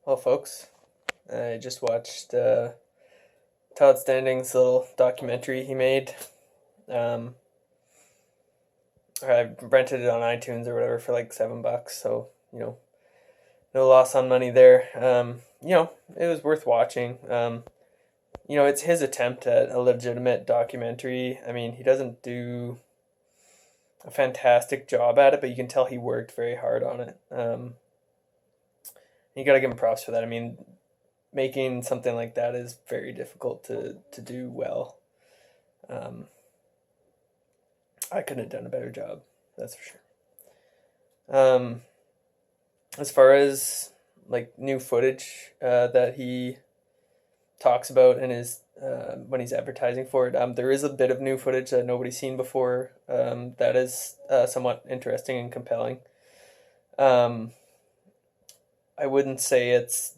Well, folks, I just watched Todd Standing's little documentary he made. Um, I rented it on iTunes or whatever for like $7, so no loss on money there. It was worth watching. It's his attempt at a legitimate documentary. I mean, he doesn't do a fantastic job at it, but you can tell he worked very hard on it. You got to give him props for that. I mean, making something like that is very difficult to do well. Um, I couldn't have done a better job, that's for sure. As far as like new footage that he talks about in his when he's advertising for it, there is a bit of new footage that nobody's seen before. That is somewhat interesting and compelling. Um, I wouldn't say it's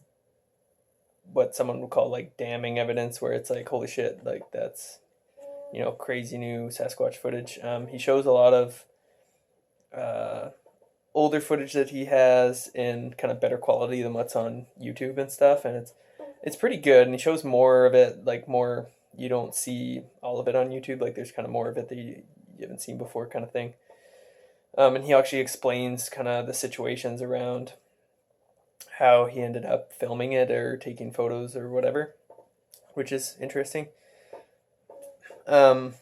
what someone would call like damning evidence, where it's like holy shit, like that's crazy new Sasquatch footage. He shows a lot of uh, older footage that he has in kind of better quality than what's on YouTube and stuff, and it's pretty good. And he shows more of it, like more you don't see all of it on YouTube. Like there's kind of more of it that you haven't seen before, kind of thing. And he actually explains kind of the situations around how he ended up filming it or taking photos or whatever, which is interesting. Um,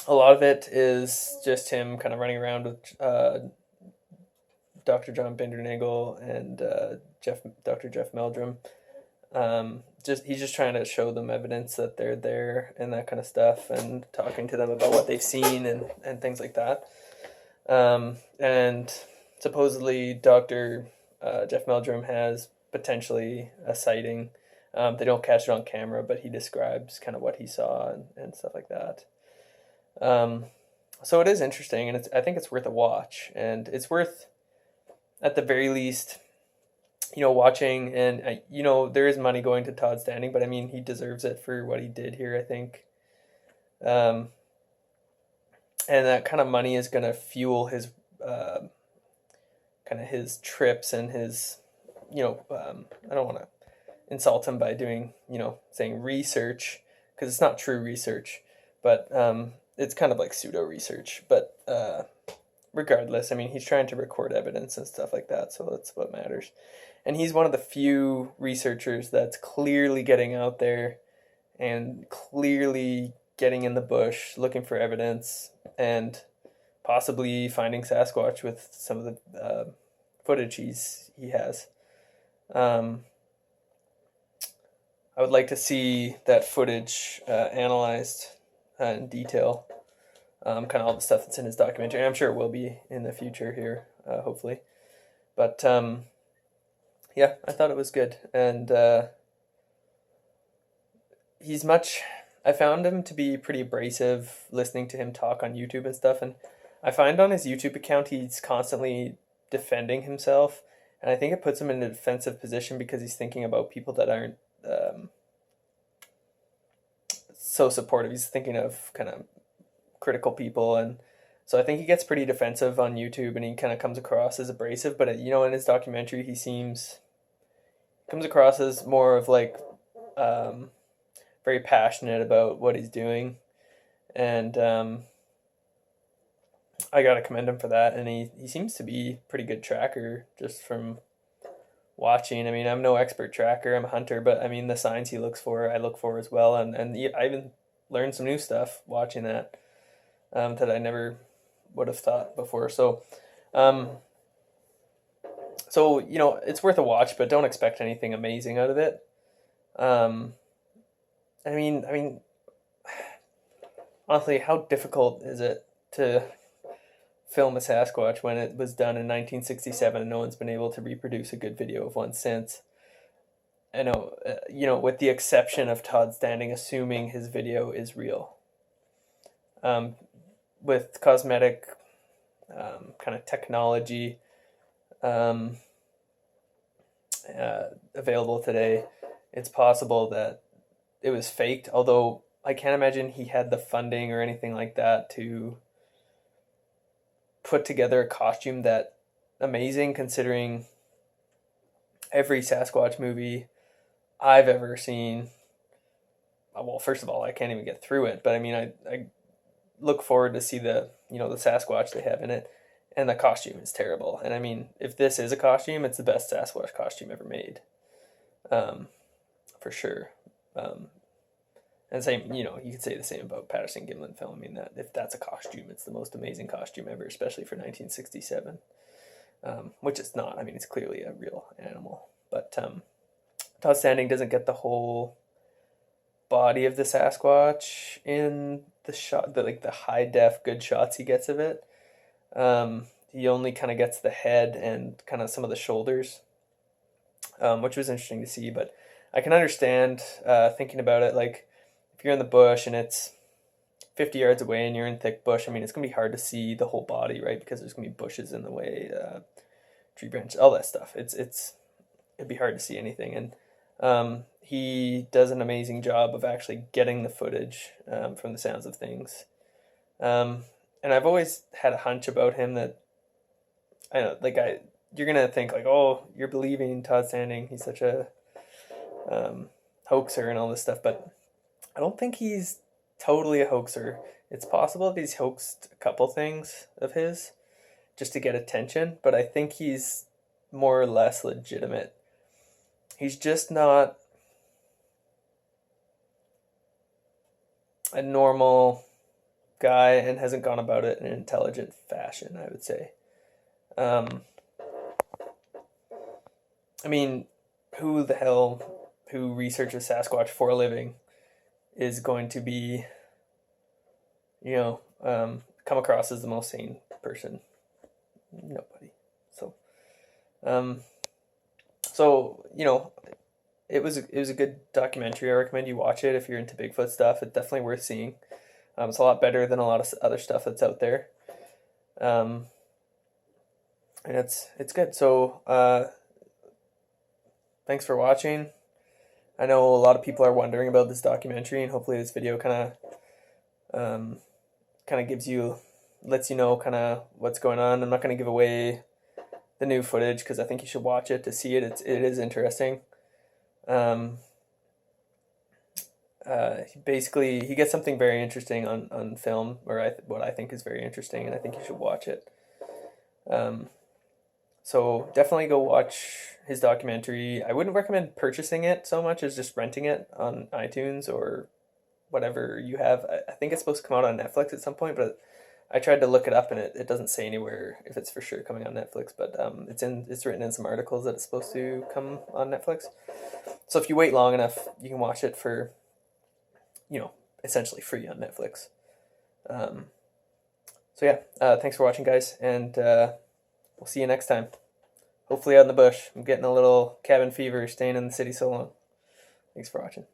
a lot of it is just him kind of running around with Dr. John Bindernagel and Dr. Jeff Meldrum. Just he's just trying to show them evidence that they're there and that kind of stuff, and talking to them about what they've seen and things like that. And supposedly Dr. Jeff Meldrum has potentially a sighting. They don't catch it on camera, but he describes kind of what he saw and stuff like that. Um, so it is interesting, and I think it's worth a watch, and it's worth at the very least, watching. And there is money going to Todd Standing, but I mean he deserves it for what he did here, I think. Um, and that kind of money is going to fuel his kind of his trips and his, I don't want to insult him by doing, saying research, because it's not true research, but it's kind of like pseudo research. But regardless, I mean, he's trying to record evidence and stuff like that, so that's what matters. And he's one of the few researchers that's clearly getting out there and clearly getting in the bush looking for evidence and possibly finding Sasquatch with some of the footage he has. Um, I would like to see that footage analyzed in detail. Kind of all the stuff that's in his documentary. I'm sure it will be in the future here, hopefully. But yeah, I thought it was good, and he's much. I found him to be pretty abrasive listening to him talk on YouTube and stuff, and I find on his YouTube account he's constantly defending himself, and I think it puts him in a defensive position because he's thinking about people that aren't um, so supportive. He's thinking of kind of critical people, and so I think he gets pretty defensive on YouTube, and he kind of comes across as abrasive. But in his documentary, he comes across as more of like um, very passionate about what he's doing, and I gotta commend him for that. And he seems to be a pretty good tracker just from watching. I mean, I'm no expert tracker, I'm a hunter, but I mean the signs he looks for, I look for as well, and I even learned some new stuff watching that that I never would have thought before. Um, it's worth a watch, but don't expect anything amazing out of it. Um, I mean, honestly, how difficult is it to film a Sasquatch when it was done in 1967 and no one's been able to reproduce a good video of one since? I know, with the exception of Todd Standing assuming his video is real. Um, with cosmetic kind of technology um, available today, it's possible that it was faked. Although I can't imagine he had the funding or anything like that to put together a costume that amazing, considering every Sasquatch movie I've ever seen. Well, first of all, I can't even get through it, but I mean, I look forward to see the the Sasquatch they have in it, and the costume is terrible. And I mean, if this is a costume, it's the best Sasquatch costume ever made, um, for sure. Um, and same, you could say the same about Patterson Gimlin film. I mean, that if that's a costume, it's the most amazing costume ever, especially for 1967. Which it's not. I mean, it's clearly a real animal, but Todd Standing doesn't get the whole body of the Sasquatch in the shot, the high def good shots he gets of it. He only kind of gets the head and kind of some of the shoulders, which was interesting to see. But I can understand thinking about it. Like if you're in the bush and it's 50 yards away and you're in thick bush, I mean, it's gonna be hard to see the whole body, right? Because there's gonna be bushes in the way, tree branch, all that stuff. It'd be hard to see anything, and he does an amazing job of actually getting the footage from the sounds of things. And I've always had a hunch about him that I know, you're gonna think like, oh, you're believing Todd Standing. He's such a hoaxer and all this stuff, but I don't think he's totally a hoaxer. It's possible that he's hoaxed a couple things of his just to get attention, but I think he's more or less legitimate. He's just not a normal guy and hasn't gone about it in an intelligent fashion, I would say. I mean, who the hell who researches Sasquatch for a living is going to be, come across as the most sane person? Nobody. So, it was a good documentary. I recommend you watch it if you're into Bigfoot stuff. It's definitely worth seeing. It's a lot better than a lot of other stuff that's out there. And it's good. So thanks for watching. I know a lot of people are wondering about this documentary, and hopefully this video kind of lets you know kind of what's going on. I'm not going to give away the new footage because I think you should watch it to see it. It is interesting. Basically, he gets something very interesting on film, or what I think is very interesting, and I think you should watch it. So definitely go watch his documentary. I wouldn't recommend purchasing it so much as just renting it on iTunes or whatever you have. I think it's supposed to come out on Netflix at some point, but I tried to look it up and it doesn't say anywhere if it's for sure coming on Netflix. But it's written in some articles that it's supposed to come on Netflix. So if you wait long enough, you can watch it for, essentially free on Netflix. Thanks for watching, guys, and we'll see you next time. Hopefully out in the bush. I'm getting a little cabin fever staying in the city so long. Thanks for watching.